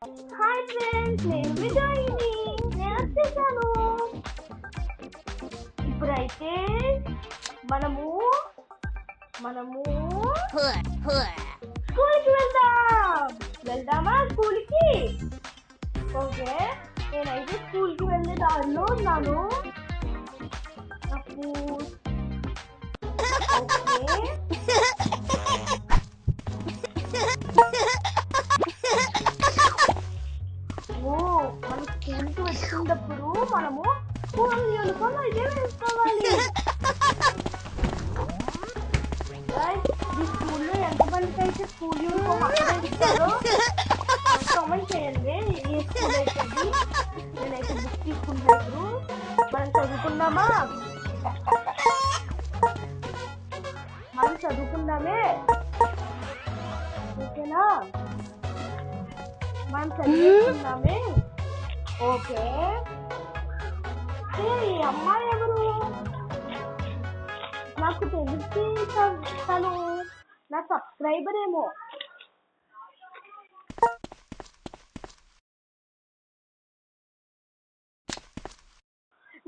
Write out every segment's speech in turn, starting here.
Hi friends, నేను విజయిని. నేను వచ్చేసాను. ఇప్పుడైతే మనము మనము స్కూల్కి వెళ్దామా స్కూల్కి? ఓకే, నేనైతే స్కూల్కి వెళ్ళే దారిలో ఉన్నాను. నాకు ఓకే మనం స్కూల్కి వచ్చినప్పుడు మనము స్కూల్ యూనిఫామ్ అయితే వేసుకోవాలి. ఈ స్కూల్లో ఎంతమందికి అయితే స్కూల్ యూనిఫామ్ అక్కడే ఇస్తారో కామెంట్ చేయండి. ఏ స్కూల్ అయితే నేనైతే బుక్ తీసుకుంటాను. మనం చదువుకుందామా? మనం చదువుకుందామే, ఓకేనా? మనం చదువుకుందామే. ఓకే, ఈ అమ్మాయి ఎవరు? నాకు తెలిసి తను నా సబ్స్క్రైబర్ ఏమో.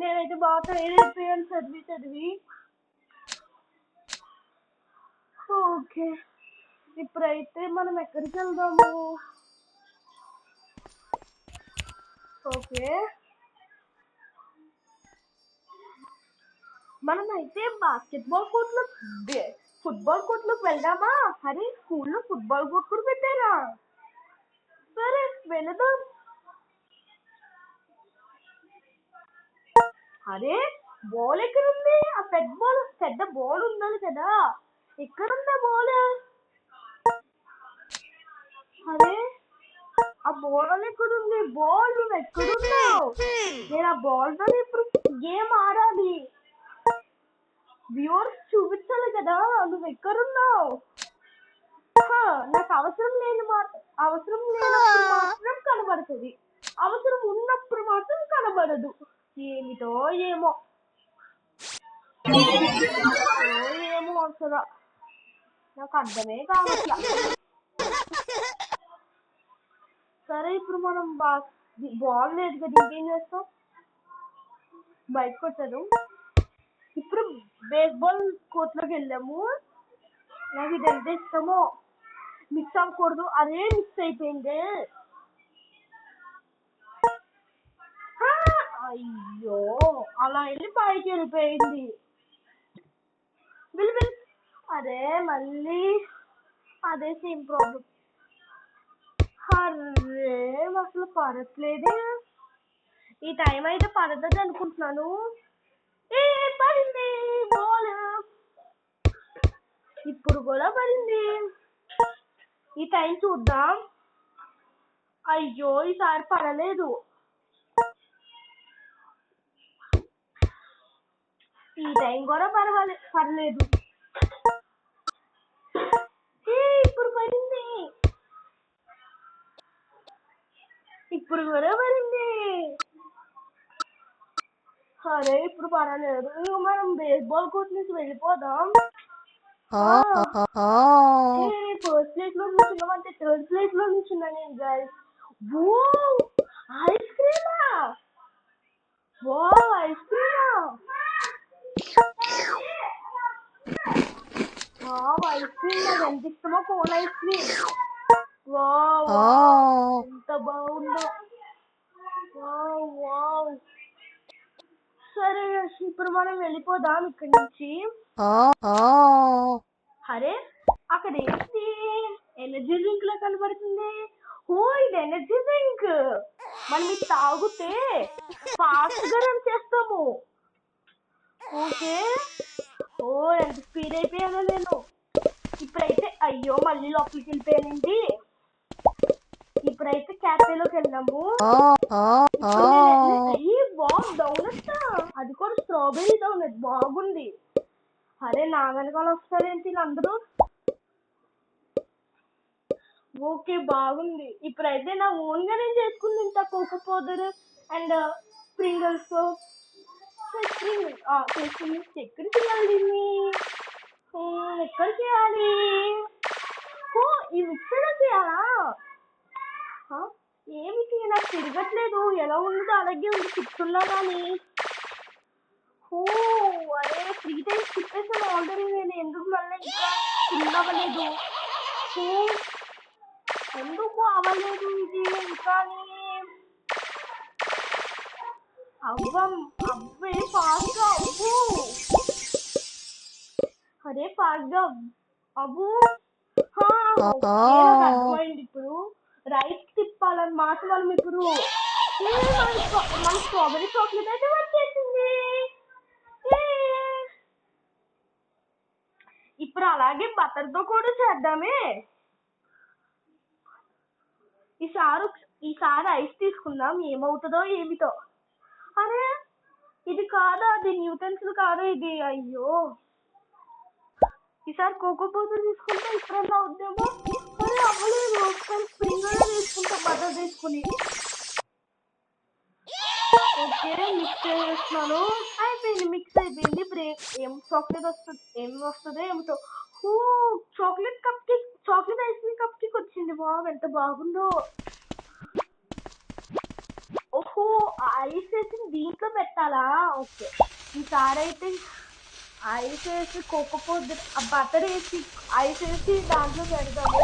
నేనైతే బాగా టైర్డ్ అయిపోయాను చదివి. ఓకే, ఇప్పుడైతే మనం ఎక్కడికి వెళ్దాము? ఓకే, మనం అయితే బాస్కెట్బాల్ కోర్టులో ఫుట్బాల్ కోర్టులోకి వెళ్దామా? అరే, స్కూల్లో ఫుట్బాల్ కోర్ట్ కూడా పెట్టారా? సరే వెళదాం. అరే, బాల్ ఎక్కడుంది? ఆ పెద్ద బాల్ ఉండాలి కదా, ఎక్కడుందా బాల్? అరే, ఆ బాల్ ఎక్కడుంది? బాల్ నువ్వు ఎక్కడున్నావు? నేను ఆ బాల్ తో ఇప్పుడు గేమ్ ఆడాలి. వ్యూవర్స్ చూపించాలి కదా, నువ్వు ఎక్కడున్నావు? నాకు అవసరం లేనప్పుడు మాత్రం కనబడుతుంది, అవసరం ఉన్నప్పుడు మాత్రం కనబడదు. ఏమిటో ఏమో అసలు నాకు అర్థమే కావట్లా. సరే, ఇప్పుడు మనం బాల్ లేదు కదా, ఇంకేం చేస్తాం? బయటకు వచ్చాను. ఇప్పుడు బేస్బాల్ కోర్టులోకి వెళ్ళాము. నాకు ఇది ఎంత ఇష్టమో, మిస్ అవ్వకూడదు. అదే మిస్ అయిపోయింది. అయ్యో, అలా వెళ్ళి పైకి వెళ్ళిపోయింది. అదే మళ్ళీ అదే సేమ్ ప్రాబ్లం. అరే, అసలు పడట్లేదే. ఈ టైం అయితే పడుతుంది అనుకుంటున్నాను. పడింది బాల్. ఇప్పుడు కూడా పడింది. ఈ టైం చూద్దాం. అయ్యో, ఈసారి పడలేదు. ఈ టైం కూడా పర్లేదు. ఇప్పుడు పడింది. ఇప్పుడు కూడా పడింది. సరే, ఇప్పుడు పర్వాలేదు. మనం బేస్బాల్ కోర్ట్ నుంచి వెళ్ళిపోదాం. ఫస్ట్ ప్లేస్ లో నుంచున్నామంటే థర్డ్ ప్లేస్ లో నుంచున్నా నేను. గైస్, ఐస్ క్రీమా! ఐస్ క్రీమా! ఐస్ క్రీమ్ నాకు ఎంత ఇష్టమో, కోన్ ఐస్ క్రీమ్. ఎంత బాగుందో. సరే, ఇప్పుడు మనం వెళ్ళిపోదాం ఇక్కడి నుంచి. అరే, అక్కడ ఏంటి ఎనర్జీ డ్రింక్ లా కనబడుతుంది? ఇది ఎనర్జీ డ్రింక్. మనం ఇది తాగితే ఫాస్ట్ గా రన్ చేస్తాము. ఓకే, ఎంత స్పీడ్ అయిపోయానో నేను. ఇప్పుడైతే అయ్యో, మళ్ళీ లోపలికి వెళ్ళిపోయానండి. ఇప్పుడైతే క్యాఫేలోకి వెళ్ళాము. డౌనట్, అది కూడా స్ట్రాబెరీ డౌనట్, బాగుంది. అరే, నా వెనకాల వస్తారేంటి అందరూ? ఓకే, బాగుంది. ఇప్పుడైతే నా ఓన్ గా నేను చేసుకుని తింటా. కోకో పౌడర్ అండ్ స్ప్రింగిల్స్ చేసుకుని. ఎక్కడ చేయాలి దీన్ని? ఎక్కడ చేయాలి? ఈ మిక్సర్ చేయాలా? ఏమిటి నాకు తిరగట్లేదు, ఎలా ఉందో అలాగే ఉంది చిక్కుల్లో కానీ. ఓ అరే 3 times తిప్పేసాను ఆల్రెడీ నేను, ఎందుకు మళ్ళీ ఇంకా ఫుల్ అవ్వలేదు? ఓ ఎందుకు అవ్వలేదు ఇది ఇంకా? అవ్వే ఫాస్ట్గా అవ్వు, అరే ఫాస్ట్గా అవ్వు. ఓకే నాకు అర్థమైంది ఇప్పుడు, రైట్ తిప్పాలన్నమాట మనం ఇప్పుడు. మన స్ట్రాబెరీ చాక్లెట్ అయితే వచ్చేసింది. ఇప్పుడు అలాగే బటర్తో కూడా చేద్దామే. ఈసారి ఐస్ తీసుకుందాం, ఏమవుతుందో ఏమిటో. అరే ఇది కాదా, అది న్యూటన్స్ కాదు ఇది, అయ్యో. ఈసారి కోకో పౌడర్ తీసుకుంటే ఇప్పుడన్నా అవుద్దేమో. అరే అవ్వలేదు, ఒకసారి స్ప్రింగ్ తీసుకుంటా బటర్ తీసుకుని. ఓకే మిక్స్ చేస్తున్నాను, అయిపోయింది, మిక్స్ అయిపోయింది. బ్రేక్ ఏం చాక్లెట్ వస్తుంది, ఏం వస్తుందో ఏమిటో. Chocolate cup cake, chocolate ice cream cup cake వచ్చింది. ఎంత బాగుందో. ఓహో ఐస్ వేసి దీంట్లో పెట్టాలా? ఓకే ఈసారి అయితే ఐస్ వేసి కోకో పౌడర్, బటర్ వేసి ఐస్ వేసి దాంట్లో పెడతాము.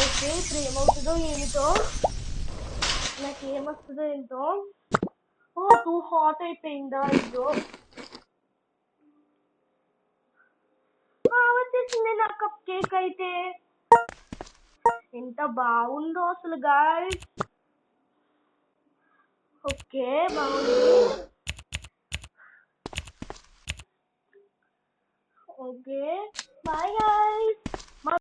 ఓకే ఇప్పుడు ఏమవుతుందో ఏమిటో, నాకు ఏమొస్తుందో ఏంటో. టూ హాట్ అయిపోయిందా? అయ్యో వచ్చేసింది నా కప్ కేక్ అయితే. ఎంత బాగుందో అసలు గాయ్స్. ఓకే బాగుంది. Okay bye guys.